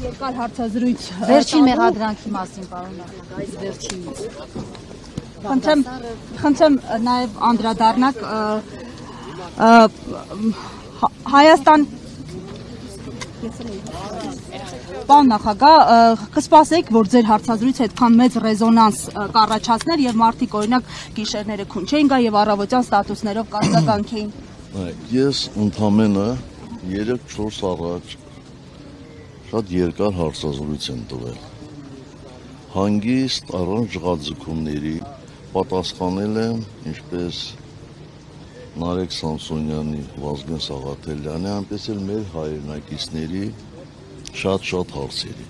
Երկար հարցազրույց Վերջին մեղադրանքի մասին, պարոն նախագահ, այս վերջինից։ Խնդրեմ նաև անդրադառնաք Հայաստան Պարոն նախագահ, կսպասեք, որ ձեր հարցազրույցը այդքան մեծ ռեզոնանս կառաջացներ եւ մարդիկ օրինակ գիշերները քուն չէին գա եւ առավոտյան ստատուսներով կարձագանքեին։ Ես ընդամենը 3-4 առաջ շատ երկար հարցազրույց եմ տվել։ Հանգիստ առանց ժղաձգումների պատասխանել եմ ինչպես Նարեկ Սամսոնյանի, Վազգեն Սաղաթելյանի, այնպես էլ մեր հայրենակիցների շատ հարցերի։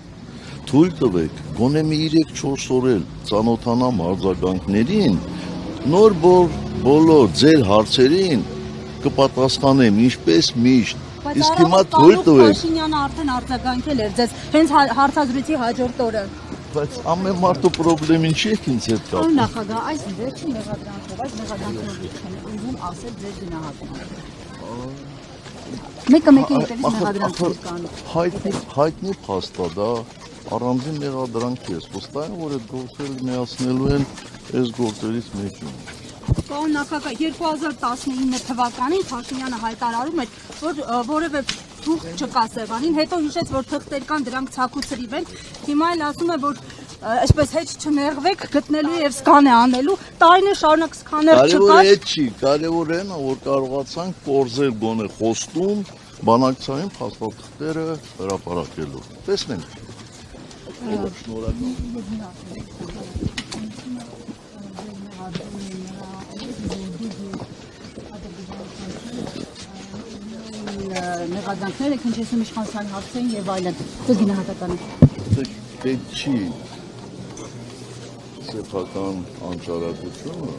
Թույլ տվեք, գոնե մի 3-4 օր էլ ծանոթանամ արձագանքներին, նոր բոլոր ձեր հարցերին կպատասխանեմ ինչպես միշտ։ Իսկ հիմա թույլ տվեք։ Փաշինյանը արդեն արձագանքել էր ձեզ հենց հարցազրույցի հաջորդ օրը։ Բայց ամեն մարդու խնդրին չի ինձ հետ կապ։ Պարոն նախագահ, այս վերջին մեղադրանքով, այս մեղադրանքով ուզում ասել ձեր գնահատումը։ Մեկը մեկի հետևից մեղադրանքներ կան։ Հայտնի փաստ է դա, առանձին մեղադրանք է, վստահ եմ, որ այդ գործերը միացնելու են այս գործերից մեկին։ Պարոն նախագահ, 2019 թվականին Փաշինյանը հայտարարում էր, որ որևէ թուղթ չկա սեղանին, հետո հիշեց, որ թղթեր կան, դրանք ցակուցրիվ են, հիմա էլ ասում է, որ այսպես հետ չնեղվեք, գտնելու եւ սկանե անելու, տարիներ շարունակ սկաներ չկար։ Կարևորը այդ չի, կարևորը այն է, որ կարողացանք կորզել գոնե խոստում բանակցային փաստաթղթերը հրապարակելու։ Տեսնենք։ Մեղադրանքները քննեցում իշխանության հարցերին եւ այլն։ Ձեր գնահատականը։ Պետք չի սեփական անճարակությունը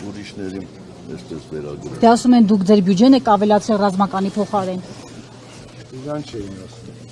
ուրիշներին այսպես վերագրել։ Դե ասում են դուք ձեր բյուջեն եք ավելացրել ռազմականի փոխարեն։ Իրան չէին ասում։